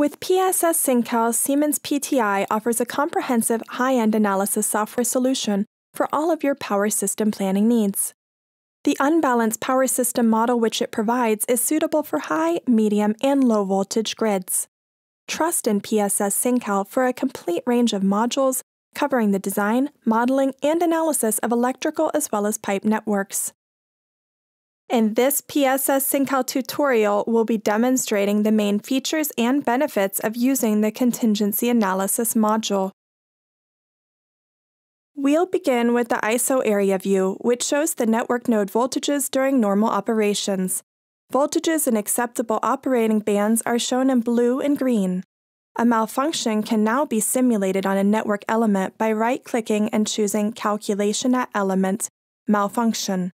With PSS SINCAL, Siemens PTI offers a comprehensive, high-end analysis software solution for all of your power system planning needs. The unbalanced power system model which it provides is suitable for high, medium, and low voltage grids. Trust in PSS SINCAL for a complete range of modules covering the design, modeling, and analysis of electrical as well as pipe networks. In this PSS SINCAL tutorial, we'll be demonstrating the main features and benefits of using the contingency analysis module. We'll begin with the ISO area view, which shows the network node voltages during normal operations. Voltages in acceptable operating bands are shown in blue and green. A malfunction can now be simulated on a network element by right-clicking and choosing Calculation at Element, Malfunction.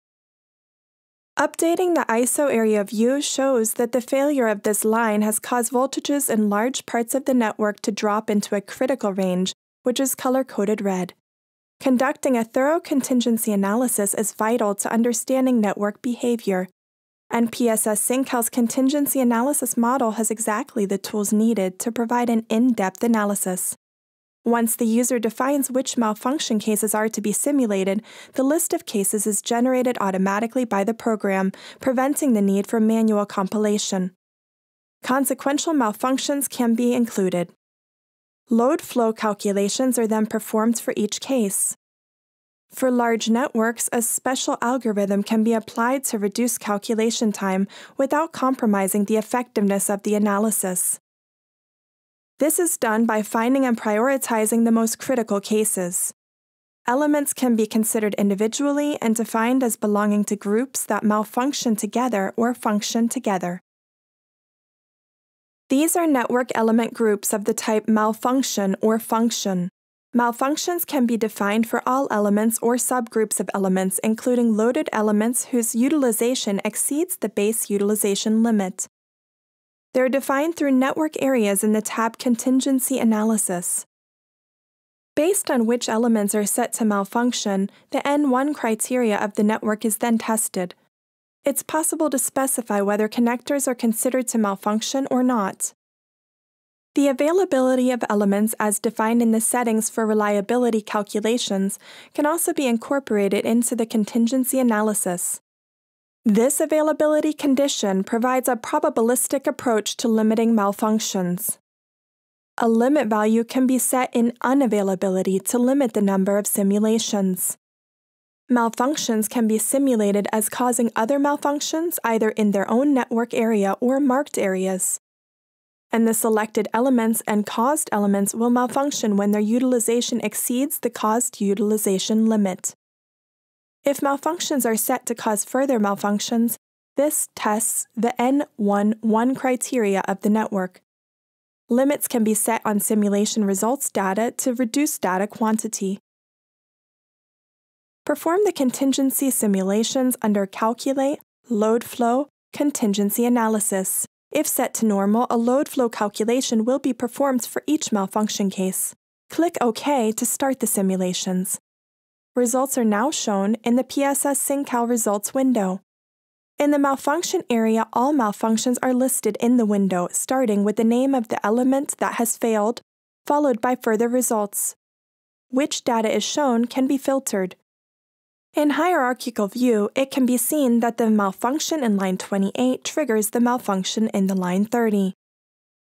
Updating the ISO area view shows that the failure of this line has caused voltages in large parts of the network to drop into a critical range, which is color-coded red. Conducting a thorough contingency analysis is vital to understanding network behavior, and PSS SINCAL's contingency analysis model has exactly the tools needed to provide an in-depth analysis. Once the user defines which malfunction cases are to be simulated, the list of cases is generated automatically by the program, preventing the need for manual compilation. Consequential malfunctions can be included. Load flow calculations are then performed for each case. For large networks, a special algorithm can be applied to reduce calculation time without compromising the effectiveness of the analysis. This is done by finding and prioritizing the most critical cases. Elements can be considered individually and defined as belonging to groups that malfunction together or function together. These are network element groups of the type malfunction or function. Malfunctions can be defined for all elements or subgroups of elements, including loaded elements whose utilization exceeds the base utilization limit. They're defined through network areas in the tab Contingency Analysis. Based on which elements are set to malfunction, the N1 criteria of the network is then tested. It's possible to specify whether connectors are considered to malfunction or not. The availability of elements as defined in the settings for reliability calculations can also be incorporated into the contingency analysis. This availability condition provides a probabilistic approach to limiting malfunctions. A limit value can be set in unavailability to limit the number of simulations. Malfunctions can be simulated as causing other malfunctions either in their own network area or marked areas. And the selected elements and caused elements will malfunction when their utilization exceeds the caused utilization limit. If malfunctions are set to cause further malfunctions, this tests the N11 criteria of the network. Limits can be set on simulation results data to reduce data quantity. Perform the contingency simulations under Calculate, Load Flow, Contingency Analysis. If set to normal, a load flow calculation will be performed for each malfunction case. Click OK to start the simulations. Results are now shown in the PSS SINCAL results window. In the malfunction area, all malfunctions are listed in the window, starting with the name of the element that has failed, followed by further results. Which data is shown can be filtered. In hierarchical view, it can be seen that the malfunction in line 28 triggers the malfunction in the line 30.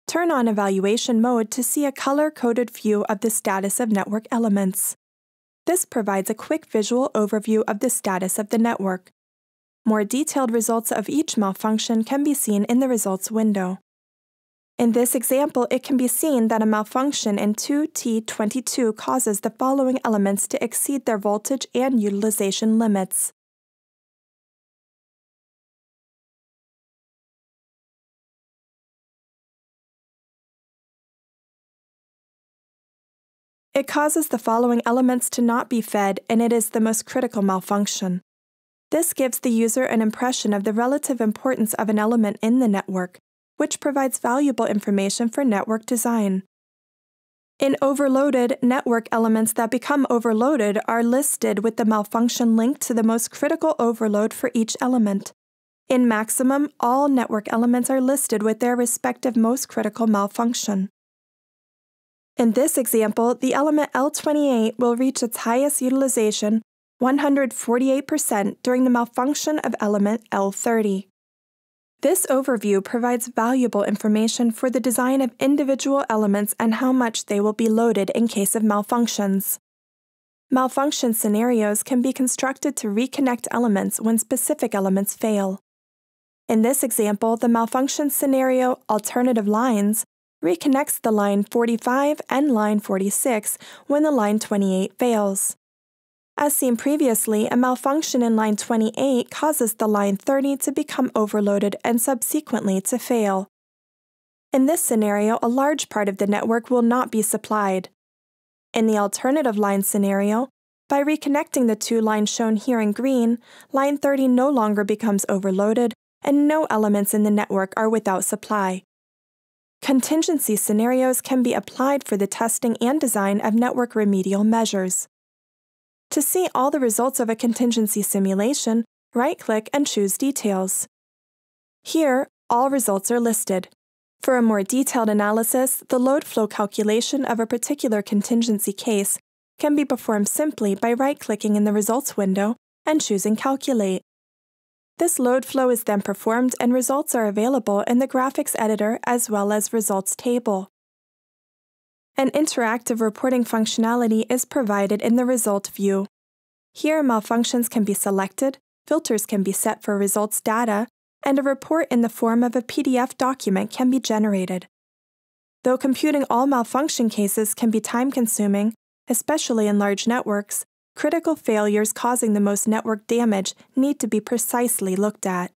Turn on evaluation mode to see a color-coded view of the status of network elements. This provides a quick visual overview of the status of the network. More detailed results of each malfunction can be seen in the results window. In this example, it can be seen that a malfunction in 2T22 causes the following elements to exceed their voltage and utilization limits. It causes the following elements to not be fed, and it is the most critical malfunction. This gives the user an impression of the relative importance of an element in the network, which provides valuable information for network design. In overloaded, network elements that become overloaded are listed with the malfunction linked to the most critical overload for each element. In maximum, all network elements are listed with their respective most critical malfunction. In this example, the element L28 will reach its highest utilization, 148%, during the malfunction of element L30. This overview provides valuable information for the design of individual elements and how much they will be loaded in case of malfunctions. Malfunction scenarios can be constructed to reconnect elements when specific elements fail. In this example, the malfunction scenario alternative lines reconnects the line 45 and line 46 when the line 28 fails. As seen previously, a malfunction in line 28 causes the line 30 to become overloaded and subsequently to fail. In this scenario, a large part of the network will not be supplied. In the alternative line scenario, by reconnecting the two lines shown here in green, line 30 no longer becomes overloaded and no elements in the network are without supply. Contingency scenarios can be applied for the testing and design of network remedial measures. To see all the results of a contingency simulation, right-click and choose Details. Here, all results are listed. For a more detailed analysis, the load flow calculation of a particular contingency case can be performed simply by right-clicking in the results window and choosing Calculate. This load flow is then performed and results are available in the graphics editor as well as results table. An interactive reporting functionality is provided in the result view. Here, malfunctions can be selected, filters can be set for results data, and a report in the form of a PDF document can be generated. Though computing all malfunction cases can be time-consuming, especially in large networks, critical failures causing the most network damage need to be precisely looked at.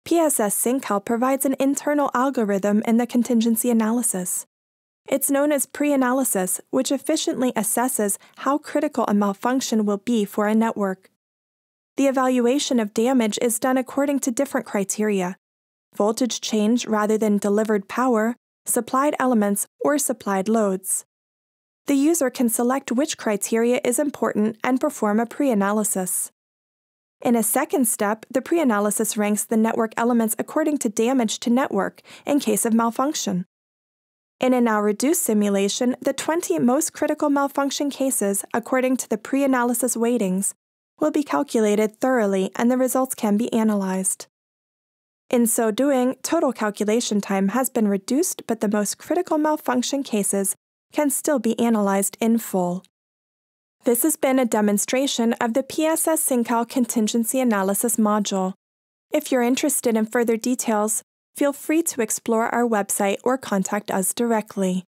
PSS SINCAL provides an internal algorithm in the contingency analysis. It's known as pre-analysis, which efficiently assesses how critical a malfunction will be for a network. The evaluation of damage is done according to different criteria: voltage change rather than delivered power, supplied elements, or supplied loads. The user can select which criteria is important and perform a pre-analysis. In a second step, the pre-analysis ranks the network elements according to damage to network in case of malfunction. In a now reduced simulation, the 20 most critical malfunction cases, according to the pre-analysis weightings, will be calculated thoroughly and the results can be analyzed. In so doing, total calculation time has been reduced, but the most critical malfunction cases can still be analyzed in full. This has been a demonstration of the PSS SINCAL Contingency Analysis module. If you're interested in further details, feel free to explore our website or contact us directly.